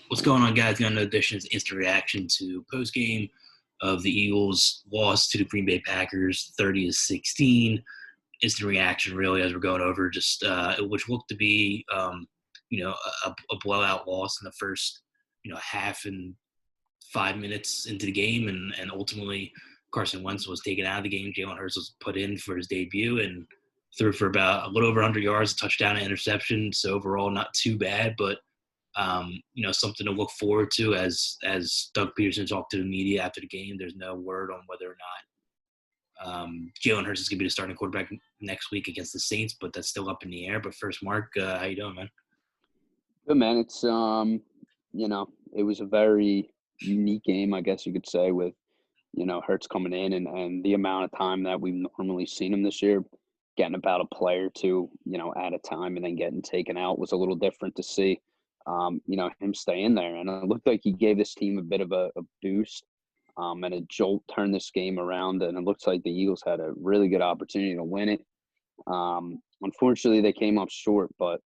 What's going on, guys? Got no additions. Instant reaction to post game of the Eagles' loss to the Green Bay Packers, 30-16. Instant reaction, really, as we're going over, just which looked to be, a blowout loss in the first, half and 5 minutes into the game, and ultimately Carson Wentz was taken out of the game. Jalen Hurts was put in for his debut and threw for about a little over 100 yards, a touchdown and interception. So overall, not too bad, but something to look forward to as Doug Peterson talked to the media after the game. There's no word on whether or not Jalen Hurts is going to be the starting quarterback next week against the Saints, but that's still up in the air. But first, Mark, how you doing, man? Good, man. It's it was a very unique game, I guess you could say, with Hurts coming in and the amount of time that we've normally seen him this year, getting about a play or two, at a time, and then getting taken out was a little different to see. Him stay in there, and it looked like he gave this team a bit of a boost and a jolt, turned this game around, and it looks like the Eagles had a really good opportunity to win it. Unfortunately, they came up short, but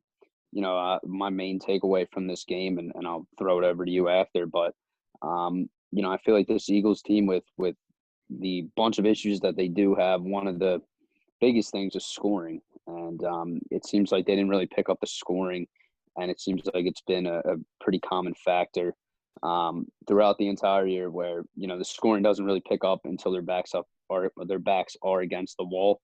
my main takeaway from this game, and I'll throw it over to you after, but I feel like this Eagles team with the bunch of issues that they do have, one of the biggest things is scoring, and it seems like they didn't really pick up the scoring, and it seems like it's been a pretty common factor throughout the entire year where the scoring doesn't really pick up until their backs are against the wall.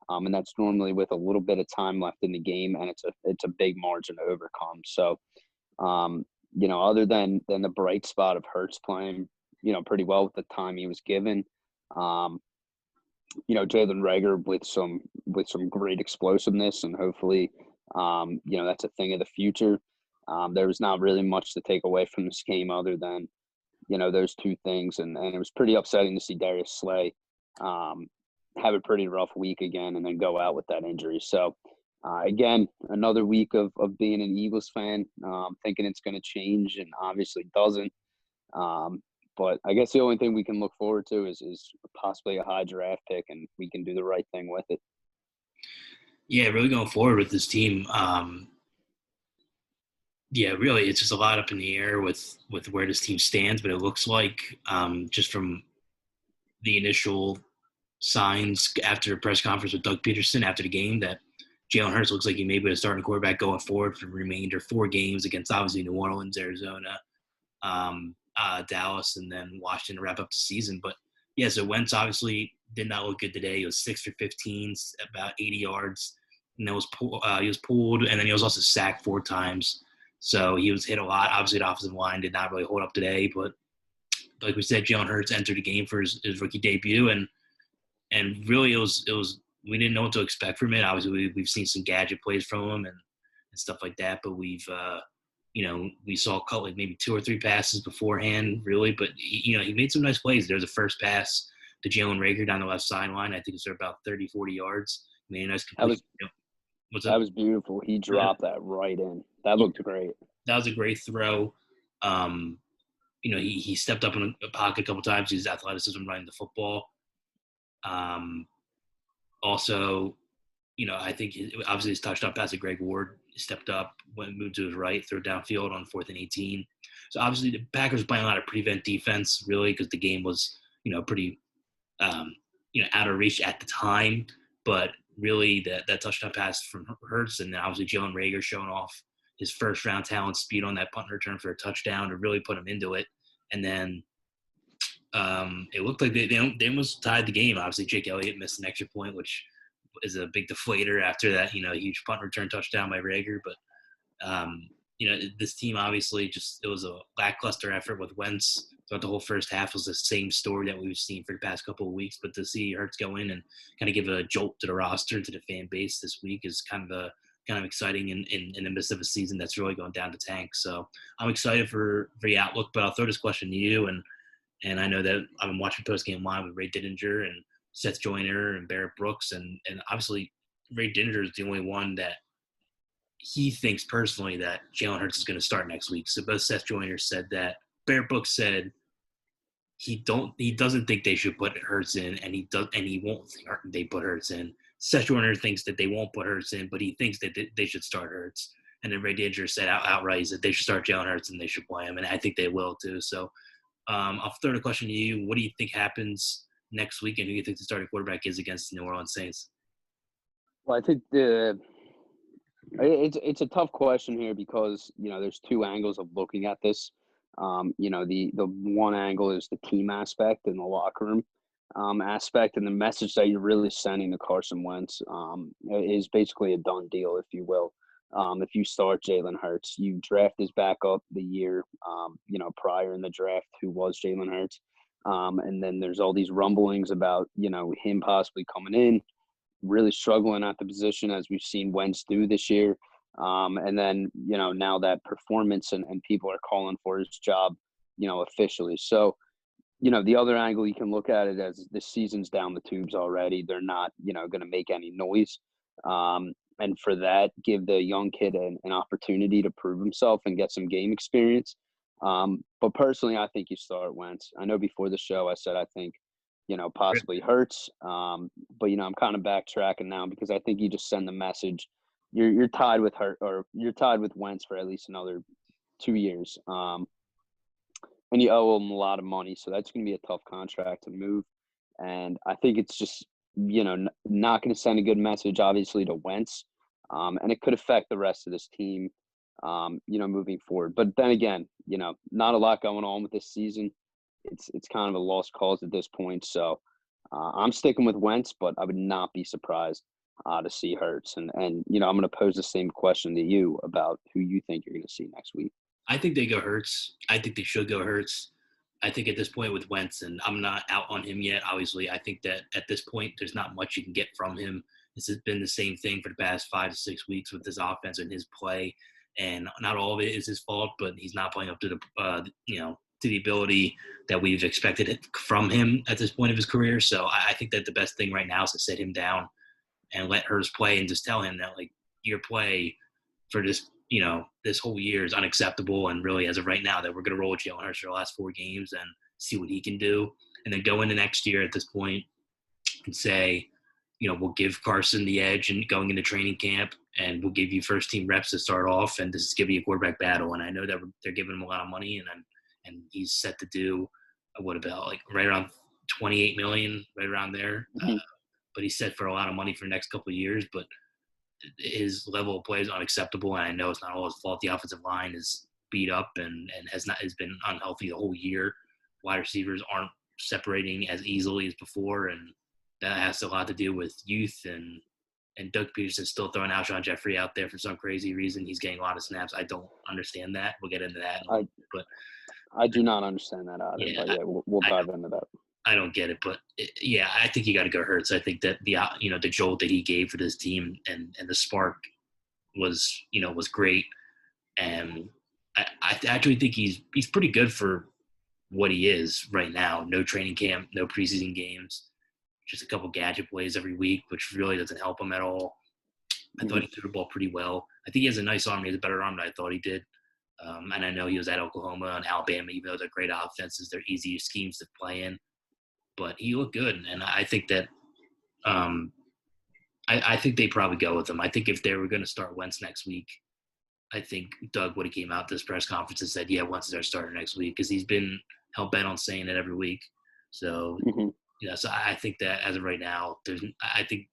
And that's normally with a little bit of time left in the game, and it's a big margin to overcome. So, other than the bright spot of Hurts playing, pretty well with the time he was given, Jalen Reagor with some great explosiveness, and hopefully, that's a thing of the future. There was not really much to take away from this game other than, those two things, and it was pretty upsetting to see Darius Slay have a pretty rough week again and then go out with that injury. So, again, another week of being an Eagles fan, thinking it's going to change, and obviously doesn't. But I guess the only thing we can look forward to is possibly a high draft pick, and we can do the right thing with it. Yeah, really going forward with this team. Really, it's just a lot up in the air with where this team stands, but it looks like just from the initial signs after a press conference with Doug Peterson after the game that Jalen Hurts looks like he may be a starting quarterback going forward for the remainder 4 games against obviously New Orleans, Arizona, Dallas, and then Washington to wrap up the season. But yeah, so Wentz obviously did not look good today. He was 6 for 15, about 80 yards, and he was pulled, and then he was also sacked 4 times. So he was hit a lot. Obviously, the offensive line did not really hold up today, but like we said, Jalen Hurts entered the game for his rookie debut, and really, it was we didn't know what to expect from it. Obviously, we've seen some gadget plays from him and stuff like that, but we saw like maybe 2 or 3 passes beforehand, really. But he made some nice plays. There was a first pass to Jalen Reagor down the left sideline. I think it's about 30, 40 yards. Made a nice completion. That was beautiful. He dropped that right in. That looked great. That was a great throw. He stepped up in a pocket a couple times. His athleticism running the football. Also, I think obviously his touchdown pass to Greg Ward stepped up, moved to his right, threw downfield on 4th and 18. So obviously the Packers were playing a lot of prevent defense, really, because the game was, pretty, out of reach at the time. But really that touchdown pass from Hurts, and then obviously Jalen Reagor showing off his first round talent speed on that punt return for a touchdown to really put him into it. And then it looked like they almost tied the game. Obviously, Jake Elliott missed an extra point, which is a big deflator after that, huge punt return touchdown by Reagor. But, this team obviously it was a lackluster effort with Wentz. Throughout the whole first half was the same story that we've seen for the past couple of weeks. But to see Hurts go in and kind of give a jolt to the roster, to the fan base this week is kind of exciting in the midst of a season that's really going down the tank. So I'm excited for the outlook, but I'll throw this question to you. And I know that I've been watching post-game live with Ray Didinger and Seth Joyner and Barrett Brooks. And obviously, Ray Didinger is the only one that he thinks personally that Jalen Hurts is going to start next week. So both Seth Joyner said that. Barrett Brooks said he doesn't think they should put Hurts in, and he won't think they put Hurts in. Seth Joyner thinks that they won't put Hurts in, but he thinks that they should start Hurts. And then Ray Dinger said outright that they should start Jalen Hurts and they should play him, and I think they will too. So I'll throw the question to you. What do you think happens next week, and who do you think the starting quarterback is against the New Orleans Saints? Well, I think it's a tough question here because there's two angles of looking at this. The one angle is the team aspect and the locker room aspect, and the message that you're really sending to Carson Wentz is basically a done deal, if you will. If you start Jalen Hurts, you draft his backup the year prior in the draft, who was Jalen Hurts, and then there's all these rumblings about him possibly coming in, really struggling at the position as we've seen Wentz do this year. And then, now that performance and people are calling for his job, officially. So, the other angle you can look at it as the season's down the tubes already. They're not, going to make any noise. And for that, give the young kid an opportunity to prove himself and get some game experience. But personally, I think you start Wentz. I know before the show I said I think possibly Hurts. But I'm kind of backtracking now because I think you just send the message you're tied with Hurt or you're tied with Wentz for at least another 2 years. And you owe him a lot of money, so that's going to be a tough contract to move. And I think it's just not going to send a good message, obviously, to Wentz, and it could affect the rest of this team, moving forward. But then again, not a lot going on with this season. It's kind of a lost cause at this point. So I'm sticking with Wentz, but I would not be surprised to see Hurts. And I'm going to pose the same question to you about who you think you're going to see next week. I think they go Hurts. I think they should go Hurts. I think at this point with Wentz, and I'm not out on him yet, obviously, I think that at this point there's not much you can get from him. This has been the same thing for the past 5 to 6 weeks with his offense and his play. And not all of it is his fault, but he's not playing up to to the ability that we've expected from him at this point of his career. So I think that the best thing right now is to sit him down and let Hurts play and just tell him that, like, your play for this whole year is unacceptable. And really, as of right now, that we're going to roll with Jalen Hurts for the last 4 games and see what he can do. And then go into next year at this point and say, we'll give Carson the edge and going into training camp, and we'll give you first team reps to start off. And this is going to be a quarterback battle. And I know that they're giving him a lot of money, and he's set to do what about like right around 28 million, right around there. Mm-hmm. But he's set for a lot of money for the next couple of years. But his level of play is unacceptable, and I know it's not all his fault. The offensive line is beat up and has been unhealthy the whole year. Wide receivers aren't separating as easily as before, and that has a lot to do with youth and Doug Peterson's still throwing Alshon Jeffrey out there for some crazy reason. He's getting a lot of snaps. I don't understand that. We'll get into that. But I do not understand that either. Yeah, but yeah, we'll dive into that. I don't get it, but I think you got to go Hurts. I think that the jolt that he gave for this team and the spark was great, and I actually think he's pretty good for what he is right now. No training camp, no preseason games, just a couple gadget plays every week, which really doesn't help him at all. I thought he threw the ball pretty well. I think he has a nice arm. He has a better arm than I thought he did. And I know he was at Oklahoma and Alabama, even though they're great offenses, they're easy schemes to play in. But he looked good, and I think that I think they probably go with him. I think if they were going to start Wentz next week, I think Doug would have came out this press conference and said, yeah, Wentz is our starter next week, because he's been hell-bent on saying it every week. So, so I think that as of right now, I think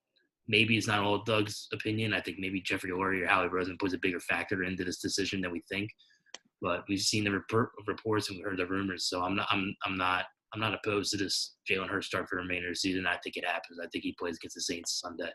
maybe it's not all Doug's opinion. I think maybe Jeffrey Lurie or Howie Roseman puts a bigger factor into this decision than we think. But we've seen the reports and we heard the rumors, so I'm not opposed to this Jalen Hurts start for the remainder of the season. I think it happens. I think he plays against the Saints Sunday.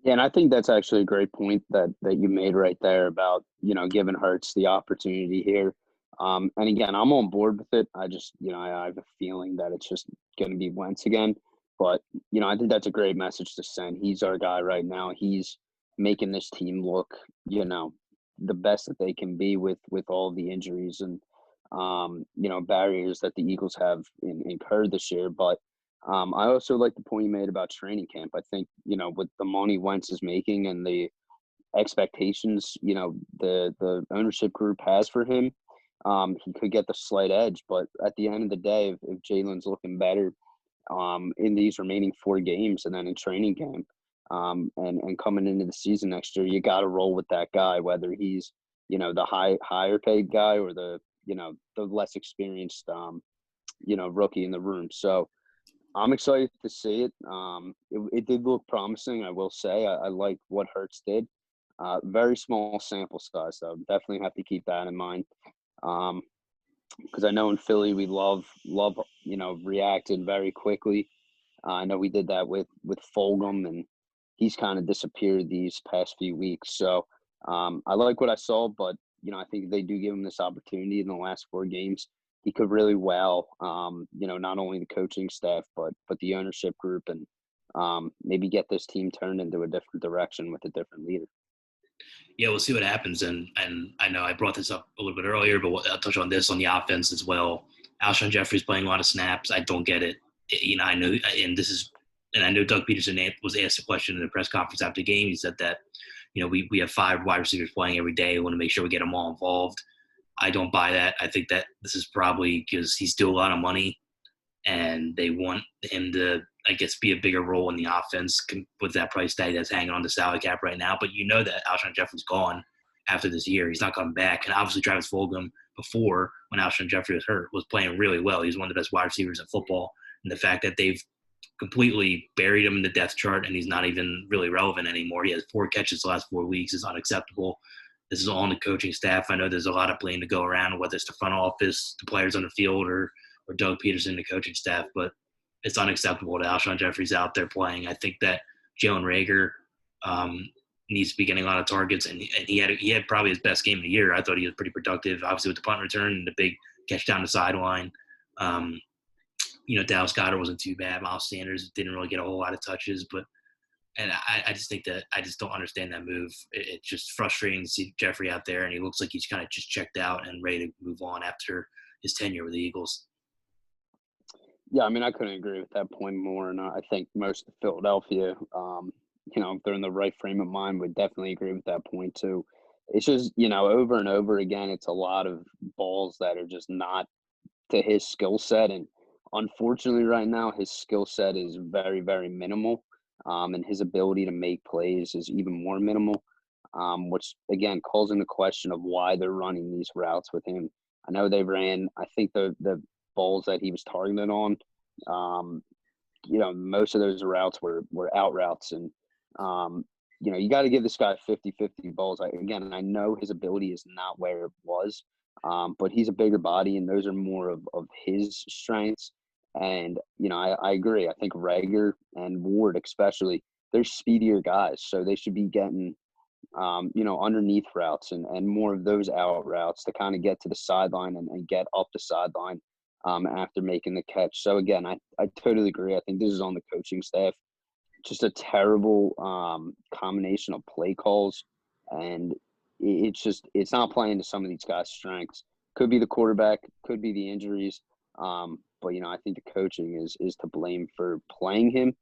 Yeah, and I think that's actually a great point that you made right there about, giving Hurts the opportunity here. And again, I'm on board with it. I just, I have a feeling that it's just going to be Wentz again. But, I think that's a great message to send. He's our guy right now. He's making this team look, the best that they can be with all the injuries and, barriers that the Eagles have incurred this year. But I also like the point you made about training camp. I think, with the money Wentz is making and the expectations, the ownership group has for him, he could get the slight edge. But at the end of the day, if Jalen's looking better in these remaining 4 games and then in training camp, And coming into the season next year, you got to roll with that guy, whether he's, the higher paid guy or the less experienced, rookie in the room. So I'm excited to see it. It did look promising, I will say. I like what Hurts did. Very small sample size, though. Definitely have to keep that in mind. Because I know in Philly we love reacting very quickly. I know we did that with Fulgham, and he's kind of disappeared these past few weeks. So I like what I saw, but I think they do give him this opportunity in the last 4 games. He could really not only the coaching staff but the ownership group, and maybe get this team turned into a different direction with a different leader. Yeah, we'll see what happens. And I know I brought this up a little bit earlier, but I'll touch on this on the offense as well. Alshon Jeffrey's playing a lot of snaps. I don't get it. I know, and I know Doug Peterson was asked a question in the press conference after the game. He said that, we have 5 wide receivers playing every day. We want to make sure we get them all involved. I don't buy that. I think that this is probably because he's still a lot of money, and they want him to, I guess, be a bigger role in the offense with that price tag that's hanging on the salary cap right now. But that Alshon Jeffrey's gone after this year. He's not coming back. And obviously Travis Fulgham, before, when Alshon Jeffrey was hurt, was playing really well. He's one of the best wide receivers in football. And the fact that they've completely buried him in the depth chart and he's not even really relevant anymore. He has 4 catches the last 4 weeks. Is unacceptable. This is all on the coaching staff. I know there's a lot of blame to go around, whether it's the front office, the players on the field, or Doug Peterson, the coaching staff. But it's unacceptable that Alshon Jeffrey's out there playing. I think that Jalen Reagor needs to be getting a lot of targets, and he had probably his best game of the year. I thought he was pretty productive, obviously with the punt return and the big catch down the sideline. Dallas Goedert wasn't too bad. Miles Sanders didn't really get a whole lot of touches, and I just think that I just don't understand that move. It's just frustrating to see Jeffrey out there, and he looks like he's kind of just checked out and ready to move on after his tenure with the Eagles. Yeah, I mean, I couldn't agree with that point more. And I think most of Philadelphia, if they're in the right frame of mind, would definitely agree with that point too. It's just, over and over again, it's a lot of balls that are just not to his skill set. And unfortunately, right now, his skill set is very, very minimal. And his ability to make plays is even more minimal, which, again, calls into question of why they're running these routes with him. I know they ran, I think the balls that he was targeted on, most of those routes were out routes. And, you got to give this guy 50-50 balls. Again, I know his ability is not where it was, but he's a bigger body, and those are more of his strengths. And, I agree. I think Reagor and Ward especially, they're speedier guys, so they should be getting underneath routes and more of those out routes to kind of get to the sideline and get up the sideline after making the catch. So, again, I totally agree. I think this is on the coaching staff. Just a terrible combination of play calls, and it's not playing to some of these guys' strengths. Could be the quarterback, could be the injuries, but I think the coaching is to blame for playing him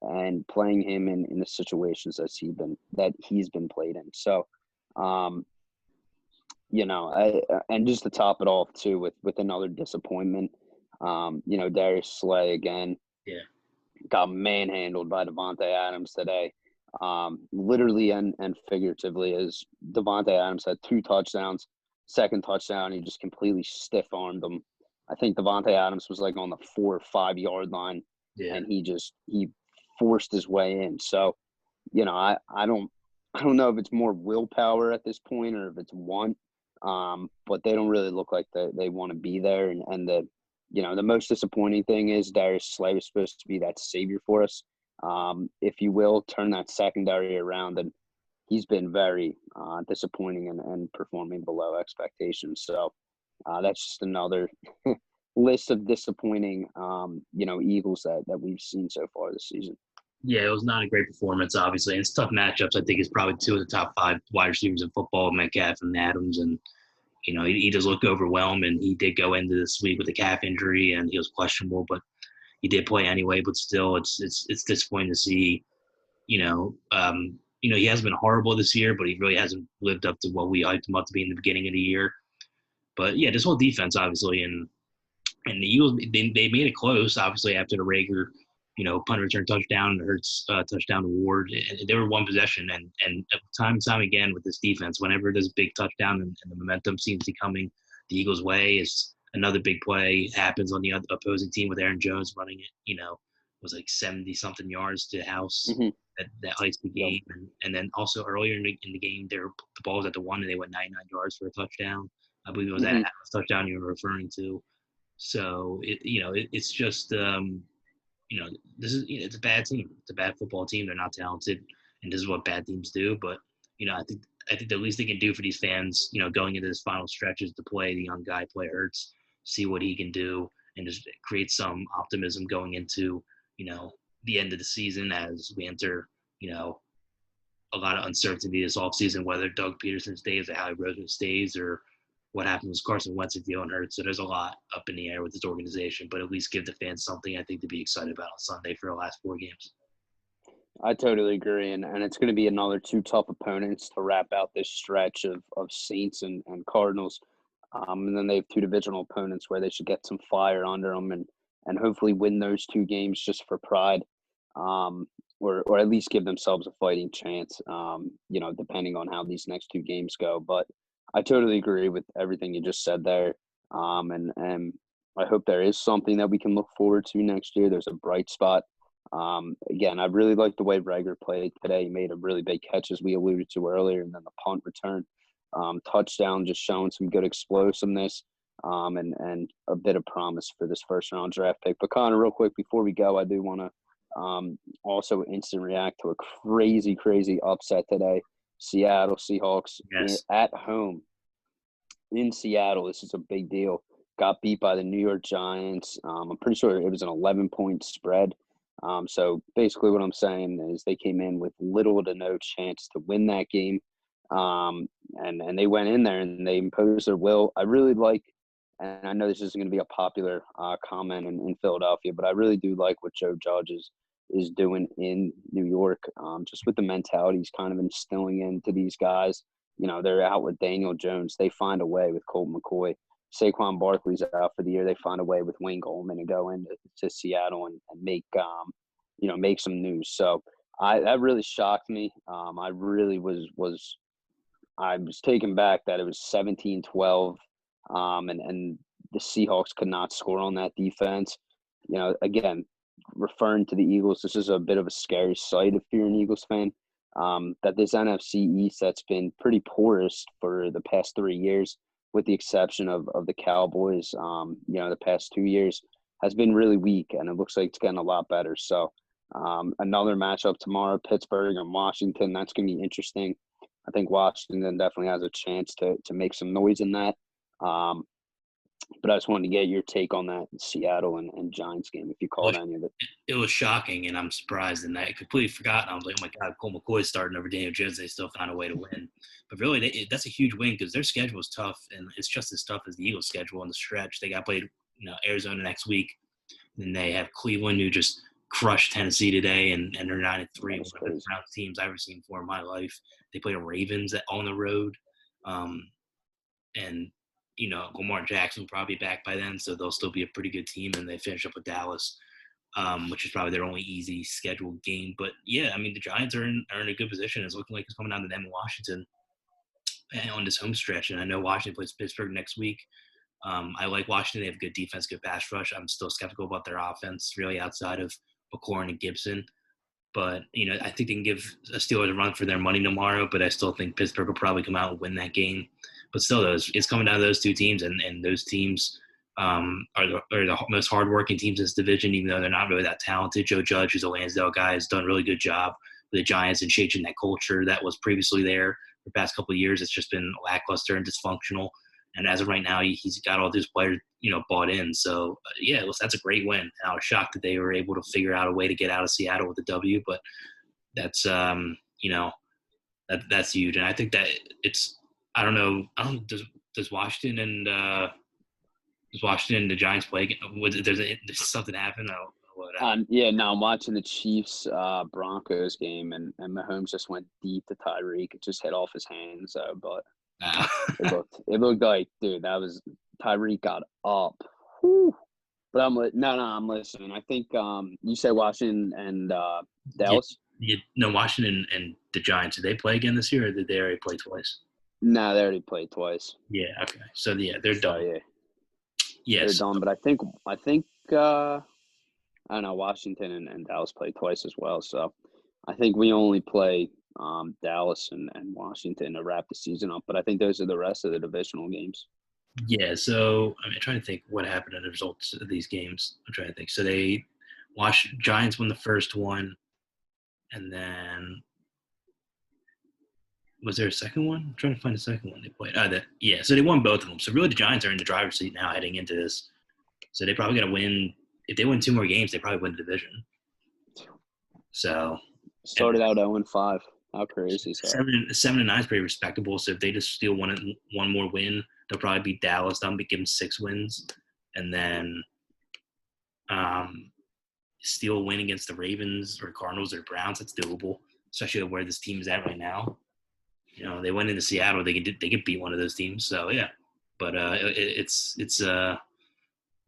in the situations that he's been played in. So, and just to top it off too with another disappointment, Darius Slay again. Yeah. Got manhandled by Devontae Adams today, literally and figuratively, as Devontae Adams had 2 touchdowns. Second touchdown, he just completely stiff-armed him. I think Devontae Adams was like on the 4 or 5 yard line, and he forced his way in. So, I don't know if it's more willpower at this point or if it's want, but they don't really look like they want to be there. And the most disappointing thing is Darius Slay was supposed to be that savior for us, if you will, turn that secondary around. And he's been very disappointing and performing below expectations. So that's just another list of disappointing, Eagles that we've seen so far this season. Yeah, it was not a great performance, obviously. And it's tough matchups. I think it's probably 2 of the top 5 wide receivers in football, Metcalf and Adams. And he does look overwhelmed, and he did go into this week with a calf injury, and he was questionable, but he did play anyway. But still, it's disappointing to see. He hasn't been horrible this year, but he really hasn't lived up to what we hyped him up to be in the beginning of the year. But yeah, this whole defense, obviously, and the Eagles, they made it close, obviously, after the Reagor punt return touchdown, and Hurts touchdown award. And they were one possession, and time and time again with this defense, whenever there's a big touchdown and the momentum seems to be coming the Eagles' way, is another big play happens on the opposing team with Aaron Jones running it. Was like 70 something yards to the house. Mm-hmm. That ice the game, and then also earlier in the game, the ball was at the 1 and they went 99 yards for a touchdown. I believe it was that touchdown you were referring to. So it's just this is it's a bad team. It's a bad football team. They're not talented, and this is what bad teams do. But I think the least they can do for these fans, going into this final stretch is to play the young guy, play Hurts, see what he can do, and just create some optimism going into the end of the season as we enter a lot of uncertainty this offseason, whether Doug Peterson stays or Howie Roseman stays or what happens with Carson Wentz and Jalen Hurts. So there's a lot up in the air with this organization, but at least give the fans something I think to be excited about on Sunday for the last 4 games. I totally agree, and it's going to be another 2 tough opponents to wrap out this stretch of Saints and Cardinals. And then they have 2 divisional opponents where they should get some fire under them and hopefully win those 2 games just for pride, or at least give themselves a fighting chance, depending on how these next 2 games go. But I totally agree with everything you just said there, and I hope there is something that we can look forward to next year. There's a bright spot. Again, I really like the way Rager played today. He made a really big catch, as we alluded to earlier, and then the punt return touchdown, just showing some good explosiveness and a bit of promise for this first-round draft pick. But, Connor, real quick, before we go, I do want to also instant react to a crazy, crazy upset today. Seattle Seahawks at home in Seattle. This is a big deal. Got beat by the New York Giants. I'm pretty sure it was an 11-point spread. So basically what I'm saying is they came in with little to no chance to win that game. And they went in there and they imposed their will. I really like, and I know this isn't going to be a popular comment in Philadelphia, but I really do like what Joe Judge is doing in New York, just with the mentality he's kind of instilling into these guys. They're out with Daniel Jones. They find a way with Colt McCoy. Saquon Barkley's out for the year. They find a way with Wayne Goldman to go into Seattle and make some news. So that really shocked me. I really was taken back that it was 17-12, and the Seahawks could not score on that defense. Again, referring to the Eagles, this is a bit of a scary sight if you're an Eagles fan. That this NFC East that's been pretty porous for the past 3 years, with the exception of the Cowboys, the past 2 years, has been really weak, and it looks like it's getting a lot better. So another matchup tomorrow, Pittsburgh and Washington. That's going to be interesting. I think Washington definitely has a chance to make some noise in that. But I just wanted to get your take on that Seattle and Giants game, if you called any of it. It was shocking, and I'm surprised. And I completely forgot. I was like, oh, my God, Colt McCoy starting over Daniel Jones. They still found a way to win. But really, that's a huge win because their schedule is tough, and it's just as tough as the Eagles' schedule on the stretch. They got played Arizona next week. Then they have Cleveland, who just crushed Tennessee today, and they're 9-3, one of the best teams I've ever seen before in my life. They play the Ravens on the road. And Lamar Jackson will probably be back by then, so they'll still be a pretty good team. And they finish up with Dallas, which is probably their only easy scheduled game. But yeah, I mean, the Giants are in a good position. It's looking like it's coming down to them in Washington on this home stretch. And I know Washington plays Pittsburgh next week. I like Washington. They have good defense, good pass rush. I'm still skeptical about their offense, really, outside of McLaurin and Gibson. But, I think they can give the Steelers a run for their money tomorrow, but I still think Pittsburgh will probably come out and win that game. But still, it's coming down to those 2 teams, and those teams are the most hardworking teams in this division, even though they're not really that talented. Joe Judge, who's a Lansdale guy, has done a really good job with the Giants and changing that culture that was previously there for the past couple of years. It's just been lackluster and dysfunctional. And as of right now, he's got all these players, bought in. So, that's a great win. And I was shocked that they were able to figure out a way to get out of Seattle with a W, but that's, that's huge. And I think that I don't know, does Washington and the Giants play? Does something happen? I'm watching the Chiefs Broncos game, and Mahomes just went deep to Tyreek. It just hit off his hands, but it looked like, dude, that was Tyreek got up. Whew. But I'm listening. I think you say Washington and Yeah, Dallas. no, Washington and the Giants. Did they play again this year, or did they already play twice? No, they already played twice. Yeah. Okay. So yeah, they're So done. yeah, they're Yes. done. But I think I don't know. Washington and Dallas played twice as well. So I think we only play Dallas and Washington to wrap the season up. But I think those are the rest of the divisional games. Yeah. So I'm trying to think what happened in the results of these games. I'm trying to think. So Giants won the first one, and then was there a second one? I'm trying to find the second one they played. Yeah. So they won both of them. So really, the Giants are in the driver's seat now heading into this. So they probably got to win. If they win 2 more games, they probably win the division. So Started out 0-5. How crazy is that? 7-9 is pretty respectable. So if they just steal one more win, they'll probably beat Dallas. That'll give them 6 wins, and then steal a win against the Ravens or Cardinals or Browns. That's doable, especially where this team is at right now. You know, they went into Seattle. They could beat one of those teams. So yeah, but it's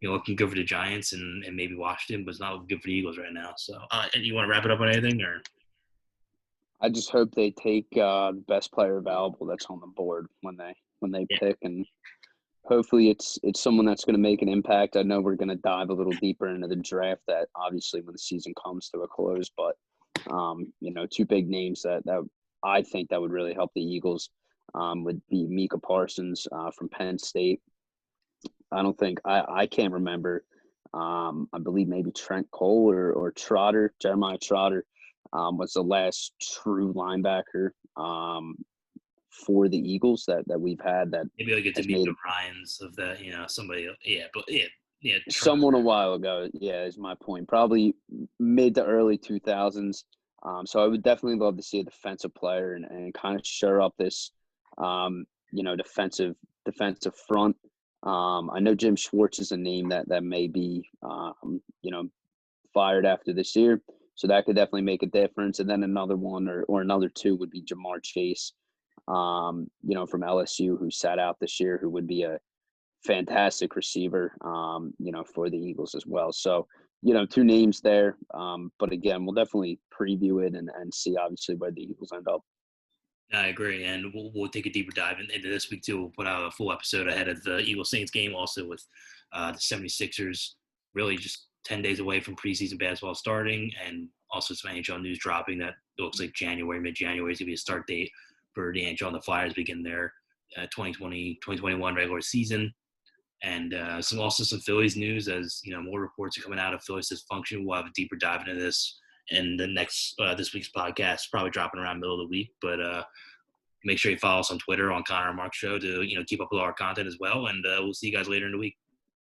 looking good for the Giants and maybe Washington, but it's not looking good for the Eagles right now. So and you want to wrap it up on anything or? I just hope they take the best player available that's on the board when they pick, and hopefully it's someone that's going to make an impact. I know we're going to dive a little deeper into the draft that obviously when the season comes to a close, but 2 big names that I think that would really help the Eagles would be Micah Parsons from Penn State. I can't remember. I believe maybe Trent Cole or Jeremiah Trotter was the last true linebacker for the Eagles that we've had. That maybe like a DeMeco Ryans of that, somebody. Yeah, but yeah. Someone a while ago. Yeah, is my point. Probably mid to early 2000s. So I would definitely love to see a defensive player and kind of shore up this, defensive front. I know Jim Schwartz is a name that may be, fired after this year. So that could definitely make a difference. And then another one or another 2 would be Jamar Chase, from LSU, who sat out this year, who would be a fantastic receiver, for the Eagles as well. So, 2 names there. But again, we'll definitely preview it and see obviously where the Eagles end up. I agree, and we'll take a deeper dive into this week too. We'll put out a full episode ahead of the Eagles-Saints game, also with the 76ers really just 10 days away from preseason basketball starting, and also some NHL news dropping that it looks like mid-January is going to be a start date for the NHL and the Flyers begin their 2020-2021 regular season. And some Phillies news as, more reports are coming out of Phillies dysfunction. We'll have a deeper dive into this in the next this week's podcast, probably dropping around middle of the week. But make sure you follow us on Twitter on Connor and Mark Show to keep up with our content as well. And we'll see you guys later in the week.